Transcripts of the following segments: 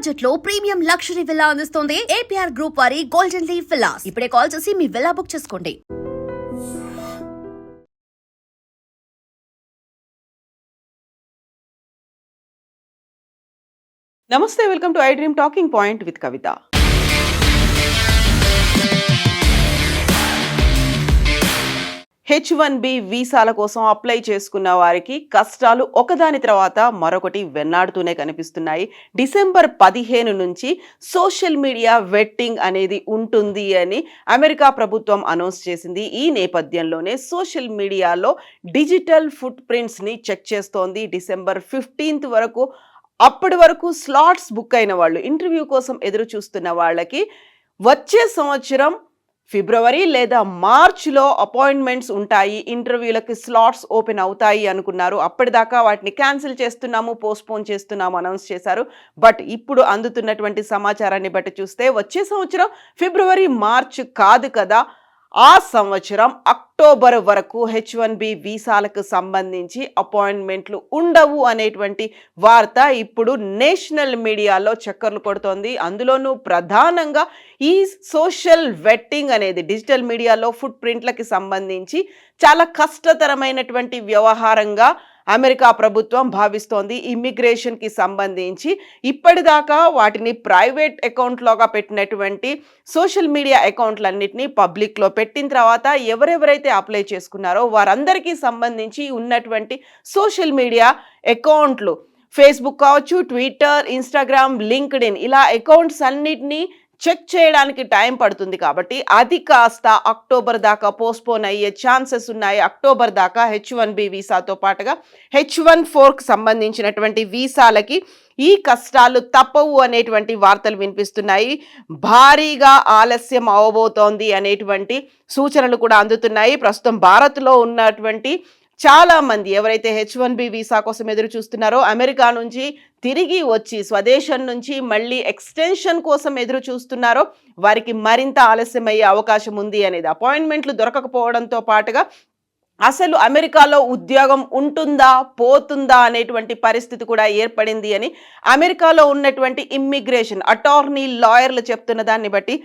Budget లో premium luxury villa అందిస్తోంది APR group వారి గోల్డెన్ లీవ్ విల్లాస్. ఇప్పుడే కాల్ చేసి మీ విల్లా బుక్ చేసుకోండి. నమస్తే, welcome to I dream talking point with Kavitha. H1B వీసాల కోసం అప్లై చేసుకున్న వారికి కష్టాలు ఒకదాని తర్వాత మరొకటి వెన్నాడుతూనే కనిపిస్తున్నాయి. డిసెంబర్ 15 నుంచి సోషల్ మీడియా వెట్టింగ్ అనేది ఉంటుంది అని అమెరికా ప్రభుత్వం అనౌన్స్ చేసింది. ఈ నేపథ్యంలోనే సోషల్ మీడియాలో డిజిటల్ ఫుట్ ప్రింట్స్ని చెక్ చేస్తోంది. డిసెంబర్ 15 వరకు, అప్పటి వరకు స్లాట్స్ బుక్ అయిన వాళ్ళు, ఇంటర్వ్యూ కోసం ఎదురు చూస్తున్న వాళ్ళకి వచ్చే సంవత్సరం ఫిబ్రవరి లేదా మార్చ్లో అపాయింట్మెంట్స్ ఉంటాయి, ఇంటర్వ్యూలకి స్లాట్స్ ఓపెన్ అవుతాయి అనుకున్నారు. అప్పటిదాకా వాటిని క్యాన్సిల్ చేస్తున్నాము, పోస్ట్పోన్ చేస్తున్నాము అనౌన్స్ చేశారు. బట్ ఇప్పుడు అందుతున్నటువంటి సమాచారాన్ని బట్టి చూస్తే వచ్చే సంవత్సరం ఫిబ్రవరి మార్చ్ కాదు కదా, ఆ సంవత్సరం అక్టోబర్ వరకు H1B వీసాలకు సంబంధించి అపాయింట్మెంట్లు ఉండవు అనేటువంటి వార్త ఇప్పుడు నేషనల్ మీడియాలో చక్కర్లు కొడుతోంది. అందులోనూ ప్రధానంగా ఈ సోషల్ వెట్టింగ్ అనేది డిజిటల్ మీడియాలో ఫుట్ ప్రింట్లకి సంబంధించి చాలా కష్టతరమైనటువంటి వ్యవహారంగా అమెరికా ప్రభుత్వం భావిస్తోంది. ఇమ్మిగ్రేషన్కి సంబంధించి ఇప్పటిదాకా వాటిని ప్రైవేట్ అకౌంట్లోగా పెట్టినటువంటి సోషల్ మీడియా అకౌంట్లన్నింటినీ పబ్లిక్లో పెట్టిన తర్వాత ఎవరెవరైతే అప్లై చేసుకున్నారో వారందరికీ సంబంధించి ఉన్నటువంటి సోషల్ మీడియా అకౌంట్లు, ఫేస్బుక్ కావచ్చు, ట్విట్టర్, ఇన్స్టాగ్రామ్, లింక్డ్ఇన్, ఇలా అకౌంట్స్ అన్నిటినీ చెక్ చేయడానికి టైం పడుతుంది. కాబట్టి అది కాస్త అక్టోబర్ దాకా పోస్ట్పోన్ అయ్యే ఛాన్సెస్ ఉన్నాయి. అక్టోబర్ దాకా H1B వీసాతో పాటుగా H1-4కి సంబంధించినటువంటి వీసాలకి ఈ కష్టాలు తప్పవు అనేటువంటి వార్తలు వినిపిస్తున్నాయి. భారీగా ఆలస్యం అవబోతోంది అనేటువంటి సూచనలు కూడా అందుతున్నాయి. ప్రస్తుతం భారత్లో ఉన్నటువంటి చాలా మంది ఎవరైతే H1B వీసా కోసం ఎదురు చూస్తున్నారో, అమెరికా నుంచి తిరిగి వచ్చి స్వదేశం నుంచి మళ్ళీ ఎక్స్టెన్షన్ కోసం ఎదురు చూస్తున్నారో వారికి మరింత ఆలస్యం అయ్యే అవకాశం ఉంది అనేది, అపాయింట్మెంట్లు దొరకకపోవడంతో పాటుగా అసలు అమెరికాలో ఉద్యోగం ఉంటుందా పోతుందా అనేటువంటి పరిస్థితి కూడా ఏర్పడింది అని అమెరికాలో ఉన్నటువంటి ఇమ్మిగ్రేషన్ అటార్నీ లాయర్లు చెప్తున్న దాన్ని బట్టి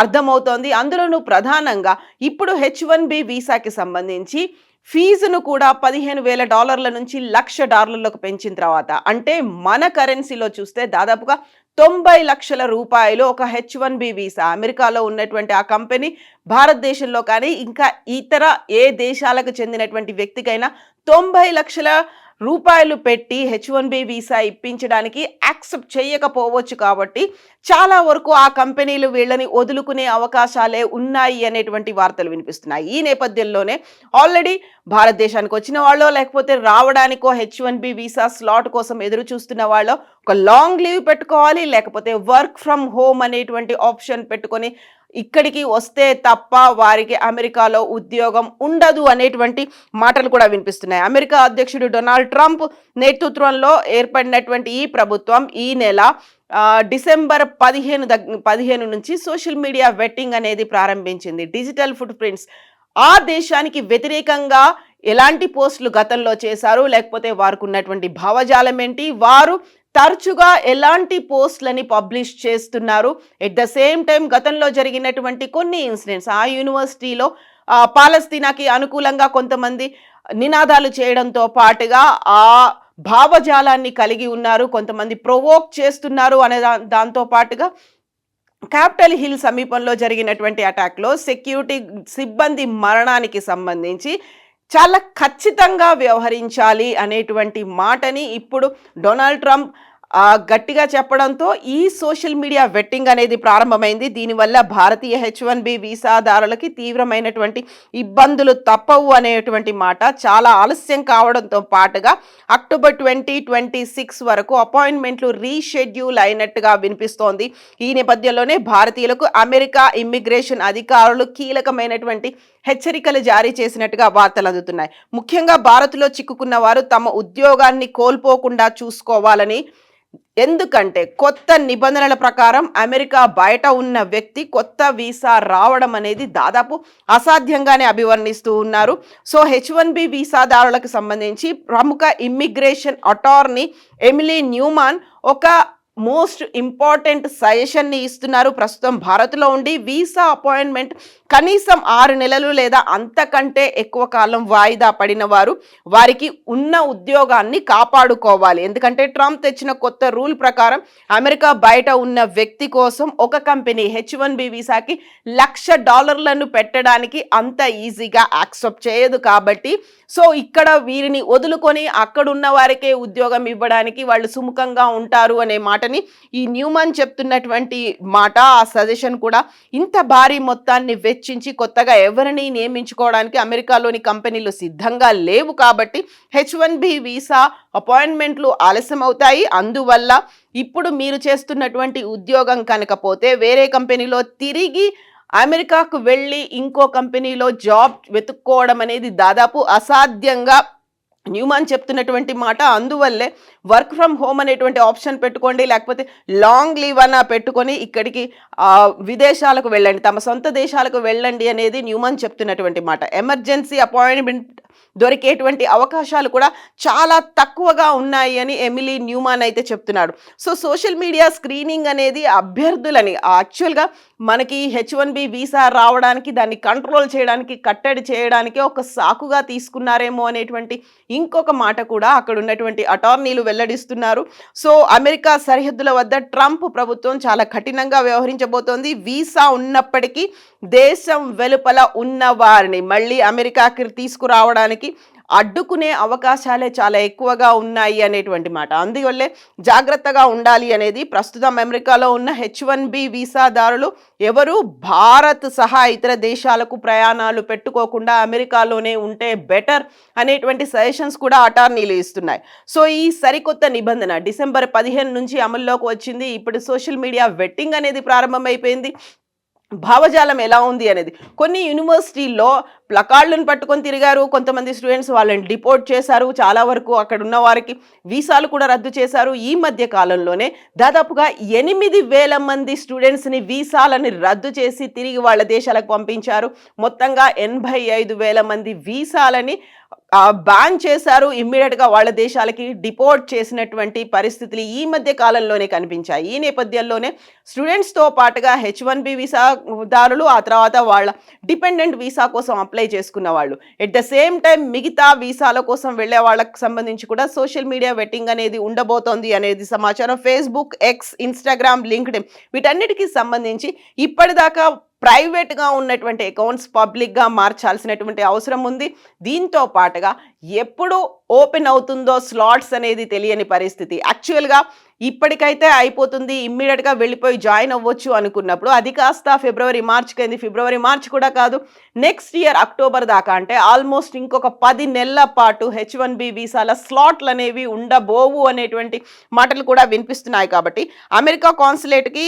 అర్థమవుతోంది. అందులోనూ ప్రధానంగా ఇప్పుడు H1B వీసాకి సంబంధించి ఫీజును కూడా $15,000 నుంచి $1,00,000 పెంచిన తర్వాత, అంటే మన కరెన్సీలో చూస్తే దాదాపుగా 90 లక్షల రూపాయలు ఒక H1B వీసా. అమెరికాలో ఉన్నటువంటి ఆ కంపెనీ భారతదేశంలో కానీ ఇంకా ఇతర ఏ దేశాలకు చెందినటువంటి వ్యక్తికైనా 90 లక్షల రూపాయలు పెట్టి H1B వీసా ఇప్పించడానికి యాక్సెప్ట్ చేయకపోవచ్చు. కాబట్టి చాలా వరకు ఆ కంపెనీలు వీళ్ళని వదులుకునే అవకాశాలే ఉన్నాయి అనేటువంటి వార్తలు వినిపిస్తున్నాయి. ఈ నేపథ్యంలోనే ఆల్రెడీ భారతదేశానికి వచ్చిన వాళ్ళు, లేకపోతే రావడానికో H1B వీసా స్లాట్ కోసం ఎదురు చూస్తున్న వాళ్ళు ఒక లాంగ్ లీవ్ పెట్టుకోవాలి, లేకపోతే వర్క్ ఫ్రమ్ హోమ్ అనేటువంటి ఆప్షన్ పెట్టుకొని ఇక్కడికి వస్తే తప్ప వారికి అమెరికాలో ఉద్యోగం ఉండదు అనేటువంటి మాటలు కూడా వినిపిస్తున్నాయి. అమెరికా అధ్యక్షుడు డొనాల్డ్ ట్రంప్ నేతృత్వంలో ఏర్పడినటువంటి ఈ ప్రభుత్వం ఈ నెల డిసెంబర్ 15 నుంచి సోషల్ మీడియా వెట్టింగ్ అనేది ప్రారంభించింది. డిజిటల్ ఫుట్ ప్రింట్స్, ఆ దేశానికి వ్యతిరేకంగా ఎలాంటి పోస్టులు గతంలో చేశారు, లేకపోతే వారికి ఉన్నటువంటి భావజాలం ఏంటి, వారు తరచుగా ఎలాంటి పోస్టులని పబ్లిష్ చేస్తున్నారు, ఎట్ ద సేమ్ టైం గతంలో జరిగినటువంటి కొన్ని ఇన్సిడెంట్స్, ఆ యూనివర్సిటీలో పాలస్తీనాకి అనుకూలంగా కొంతమంది నినాదాలు చేయడంతో పాటుగా ఆ భావజాలాన్ని కలిగి ఉన్నారు, కొంతమంది ప్రొవోక్ చేస్తున్నారు అనే దాంతో పాటుగా క్యాపిటల్ హిల్ సమీపంలో జరిగినటువంటి అటాక్లో సెక్యూరిటీ సిబ్బంది మరణానికి సంబంధించి చాలా ఖచ్చితంగా వ్యవహరించాలి అనేటువంటి మాటని ఇప్పుడు డొనాల్డ్ ట్రంప్ గట్టిగా చెప్పడంతో ఈ సోషల్ మీడియా వెట్టింగ్ అనేది ప్రారంభమైంది. దీనివల్ల భారతీయ H1B వీసాదారులకి తీవ్రమైనటువంటి ఇబ్బందులు తప్పవు అనేటువంటి మాట. చాలా ఆలస్యం కావడంతో పాటుగా అక్టోబర్ 2026 వరకు అపాయింట్మెంట్లు రీషెడ్యూల్ అయినట్టుగా వినిపిస్తోంది. ఈ నేపథ్యంలోనే భారతీయులకు అమెరికా ఇమ్మిగ్రేషన్ అధికారులు కీలకమైనటువంటి హెచ్చరికలు జారీ చేసినట్టుగా వార్తలు అందుతున్నాయి. ముఖ్యంగా భారత్లో చిక్కుకున్న వారు తమ ఉద్యోగాన్ని కోల్పోకుండా చూసుకోవాలని, ఎందుకంటే కొత్త నిబంధనల ప్రకారం అమెరికా బయట ఉన్న వ్యక్తి కొత్త వీసా రావడం అనేది దాదాపు అసాధ్యంగానే అభివర్ణిస్తూ ఉన్నారు. సో H1B వీసాదారులకు సంబంధించి ప్రముఖ ఇమ్మిగ్రేషన్ అటార్నీ ఎమిలీ న్యూమాన్ ఒక మోస్ట్ ఇంపార్టెంట్ సజెషన్ని ఇస్తున్నారు. ప్రస్తుతం భారత్లో ఉండి వీసా అపాయింట్మెంట్ కనీసం 6 నెలలు లేదా అంతకంటే ఎక్కువ కాలం వాయిదా పడిన వారికి ఉన్న ఉద్యోగాన్ని కాపాడుకోవాలి. ఎందుకంటే ట్రంప్ తెచ్చిన కొత్త రూల్ ప్రకారం అమెరికా బయట ఉన్న వ్యక్తి కోసం ఒక కంపెనీ H1B వీసాకి $1,00,000 పెట్టడానికి అంత ఈజీగా యాక్సెప్ట్ చేయదు. కాబట్టి సో ఇక్కడ వీరిని వదులుకొని అక్కడున్న వారికే ఉద్యోగం ఇవ్వడానికి వాళ్ళు సుముఖంగా ఉంటారు అనే మాటని ఈ న్యూమాన్ చెప్తున్నటువంటి మాట, ఆ సజెషన్ కూడా ఇంత భారీ మొత్తాన్ని వెచ్చించి కొత్తగా ఎవరిని నియమించుకోవడానికి అమెరికాలోని కంపెనీలు సిద్ధంగా లేవు. కాబట్టి H1B వీసా అపాయింట్మెంట్లు ఆలస్యం అవుతాయి. అందువల్ల ఇప్పుడు మీరు చేస్తున్నటువంటి ఉద్యోగం కనుకపోతే వేరే కంపెనీలో తిరిగి అమెరికాకు వెళ్ళి ఇంకో కంపెనీలో జాబ్ వెతుక్కోవడం అనేది దాదాపు అసాధ్యంగా న్యూమాన్ చెప్తున్నటువంటి మాట. అందువల్లే వర్క్ ఫ్రమ్ హోమ్ అనేటువంటి ఆప్షన్ పెట్టుకోండి, లేకపోతే లాంగ్ లీవ్ అన్న పెట్టుకొని ఇక్కడికి విదేశాలకు వెళ్ళండి, తమ సొంత దేశాలకు వెళ్ళండి అనేది న్యూమాన్ చెప్తున్నటువంటి మాట. ఎమర్జెన్సీ అపాయింట్మెంట్ దొరికేటువంటి అవకాశాలు కూడా చాలా తక్కువగా ఉన్నాయి అని ఎమిలీ న్యూమాన్ అయితే చెప్తున్నాడు. సో సోషల్ మీడియా స్క్రీనింగ్ అనేది అభ్యర్థులని యాక్చువల్గా మనకి H1B వీసా రావడానికి దాన్ని కంట్రోల్ చేయడానికి కట్టడి చేయడానికి ఒక సాకుగా తీసుకున్నారేమో అనేటువంటి ఇంకొక మాట కూడా అక్కడ ఉన్నటువంటి అటార్నీలు వెల్లడిస్తున్నారు. సో అమెరికా సరిహద్దుల వద్ద ట్రంప్ ప్రభుత్వం చాలా కఠినంగా వ్యవహరించబోతోంది. వీసా ఉన్నప్పటికీ దేశం వెలుపల ఉన్న వారిని మళ్ళీ అమెరికాకి తీసుకురావడానికి అడ్డుకునే అవకాశాలే చాలా ఎక్కువగా ఉన్నాయి అనేటువంటి మాట. అందువల్లే జాగ్రత్తగా ఉండాలి అనేది ప్రస్తుతం అమెరికాలో ఉన్న H1B వీసాదారులు ఎవరు భారత్ సహా ఇతర దేశాలకు ప్రయాణాలు పెట్టుకోకుండా అమెరికాలోనే ఉంటే బెటర్ అనేటువంటి సజెషన్స్ కూడా అటార్నీలు ఇస్తున్నాయి. సో ఈ సరికొత్త నిబంధన డిసెంబర్ 15 నుంచి అమల్లోకి వచ్చింది. ఇప్పుడు సోషల్ మీడియా వెట్టింగ్ అనేది ప్రారంభమైపోయింది. భావజాలం ఎలా ఉంది అనేది కొన్ని యూనివర్సిటీల్లో ప్లకార్డులను పట్టుకొని తిరిగారు కొంతమంది స్టూడెంట్స్, వాళ్ళని డిపోర్ట్ చేశారు. చాలా వరకు అక్కడ ఉన్న వారికి వీసాలు కూడా రద్దు చేశారు. ఈ మధ్య కాలంలోనే దాదాపుగా 8,000 మంది స్టూడెంట్స్ని వీసాలని రద్దు చేసి తిరిగి వాళ్ళ దేశాలకు పంపించారు. మొత్తంగా 85,000 మంది వీసాలని బ్యాన్ చేశారు. ఇమ్మీడియట్గా వాళ్ళ దేశాలకి డిపోర్ట్ చేసినటువంటి పరిస్థితులు ఈ మధ్య కాలంలోనే కనిపించాయి. ఈ నేపథ్యంలోనే స్టూడెంట్స్తో పాటుగా H1B వీసాదారులు, ఆ తర్వాత వాళ్ళ డిపెండెంట్ వీసా కోసం అప్లై చేసుకున్న వాళ్ళు, ఎట్ ద సేమ్ టైం మిగతా వీసాల కోసం వెళ్ళే వాళ్ళకి సంబంధించి కూడా సోషల్ మీడియా వెట్టింగ్ అనేది ఉండబోతోంది అనేది సమాచారం. ఫేస్బుక్, ఎక్స్, ఇన్స్టాగ్రామ్, లింక్డ్ఇన్ వీటన్నిటికీ సంబంధించి ఇప్పటిదాకా ప్రైవేట్గా ఉన్నటువంటి అకౌంట్స్ పబ్లిక్గా మార్చాల్సినటువంటి అవసరం ఉంది. దీంతో పాటుగా ఎప్పుడు ఓపెన్ అవుతుందో స్లాట్స్ అనేది తెలియని పరిస్థితి. యాక్చువల్గా ఇప్పటికైతే అయిపోతుంది, ఇమ్మీడియట్గా వెళ్ళిపోయి జాయిన్ అవ్వచ్చు అనుకున్నప్పుడు అది కాస్త ఫిబ్రవరి, మార్చ్కి అయింది. ఫిబ్రవరి, మార్చ్ కూడా కాదు, నెక్స్ట్ ఇయర్ అక్టోబర్ దాకా, అంటే ఆల్మోస్ట్ ఇంకొక 10 నెలల పాటు H1B వీసాల స్లాట్లు అనేవి ఉండబోవు అనేటువంటి మాటలు కూడా వినిపిస్తున్నాయి. కాబట్టి అమెరికా కాన్సులేట్కి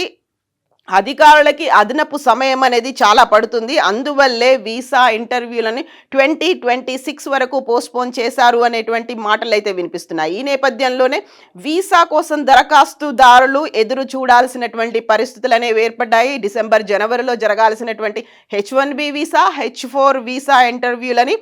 అధికారులకి అదనపు సమయం అనేది చాలా పడుతుంది. అందువల్లే వీసా ఇంటర్వ్యూలని 2026 వరకు పోస్ట్పోన్ చేశారు అనేటువంటి మాటలు అయితే వినిపిస్తున్నాయి. ఈ నేపథ్యంలోనే వీసా కోసం దరఖాస్తుదారులు ఎదురు చూడాల్సినటువంటి పరిస్థితులు అనేవి ఏర్పడ్డాయి. డిసెంబర్, జనవరిలో జరగాల్సినటువంటి H1B వీసా, H4 వీసా ఇంటర్వ్యూలని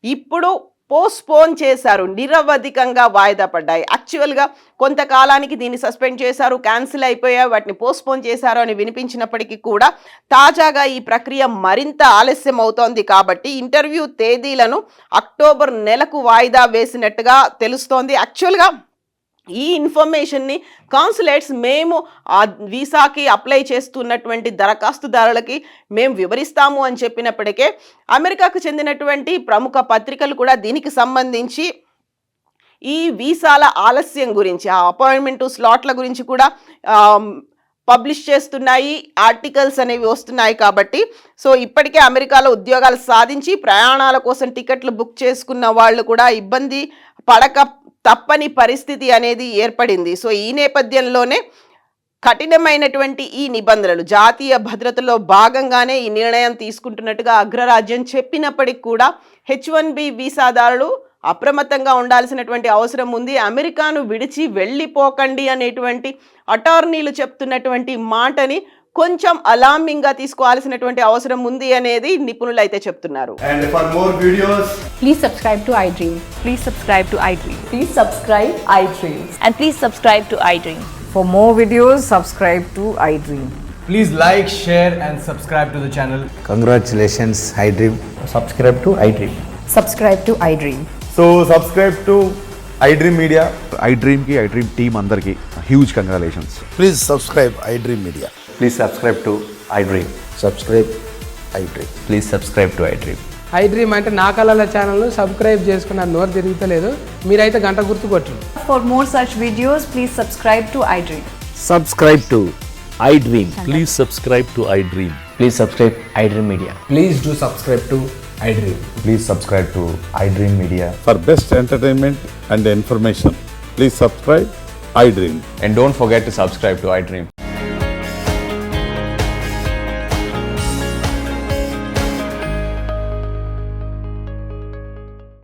ఇప్పుడు పోస్ట్పోన్ చేశారు, నిరవధికంగా వాయిదా పడ్డాయి. యాక్చువల్గా కొంతకాలానికి దీన్ని సస్పెండ్ చేశారు, క్యాన్సిల్ అయిపోయాయి, వాటిని పోస్ట్పోన్ చేశారు అని వినిపించినప్పటికీ కూడా తాజాగా ఈ ప్రక్రియ మరింత ఆలస్యం అవుతోంది. కాబట్టి ఇంటర్వ్యూ తేదీలను అక్టోబర్ నెలకు వాయిదా వేసినట్టుగా తెలుస్తోంది. యాక్చువల్గా ఈ ఇన్ఫర్మేషన్ని కాన్సులేట్స్ మేము ఆ వీసాకి అప్లై చేస్తున్నటువంటి దరఖాస్తుదారులకి మేము వివరిస్తాము అని చెప్పినప్పటికే అమెరికాకు చెందినటువంటి ప్రముఖ పత్రికలు కూడా దీనికి సంబంధించి ఈ వీసాల ఆలస్యం గురించి, ఆ అపాయింట్మెంట్ స్లాట్ల గురించి కూడా పబ్లిష్ చేస్తున్నాయి, ఆర్టికల్స్ అనేవి వస్తున్నాయి. కాబట్టి సో ఇప్పటికే అమెరికాలో ఉద్యోగాలు సాధించి ప్రయాణాల కోసం టికెట్లు బుక్ చేసుకున్న వాళ్ళు కూడా ఇబ్బంది పడక తప్పని పరిస్థితి అనేది ఏర్పడింది. సో ఈ నేపథ్యంలోనే కఠినమైనటువంటి ఈ నిబంధనలు జాతీయ భద్రతలో భాగంగానే ఈ నిర్ణయం తీసుకుంటున్నట్టుగా అగ్రరాజ్యం చెప్పినప్పటికీ కూడా H1B వీసాదారులు అప్రమత్తంగా ఉండాల్సినటువంటి అవసరం ఉంది. అమెరికాను విడిచి వెళ్ళిపోకండి అనేటువంటి అటార్నీలు చెప్తున్నటువంటి మాటని కొంచెం అలార్మింగ్ గా తీసుకోవాల్సినటువంటి అవసరం ఉంది అనేది నిపుణులు అయితే చెప్తున్నారు. And for more videos, please subscribe to iDream. Please subscribe to iDream. Please subscribe iDream. And please subscribe to iDream. For more videos, subscribe to iDream. Please like, share, and subscribe to the channel. Congratulations, iDream. Subscribe to iDream. Subscribe to iDream. So subscribe to iDream Media. iDream ki iDream team అందరికి huge congratulations. Please subscribe iDream Media. Please subscribe to iDream. Subscribe iDream. Please subscribe to iDream. iDream అంటే నా కళల ఛానల్ను subscribe చేసుకున్న నోరు తిరుగుతలేదు, మీరైతే గంట గుర్తు కొట్టండి. For more such videos, please subscribe to iDream. Subscribe to iDream. Please subscribe to iDream. Please subscribe iDream Media. Please do subscribe to iDream. Please subscribe to iDream Media. For best entertainment and information, please subscribe iDream. And don't forget to subscribe to iDream.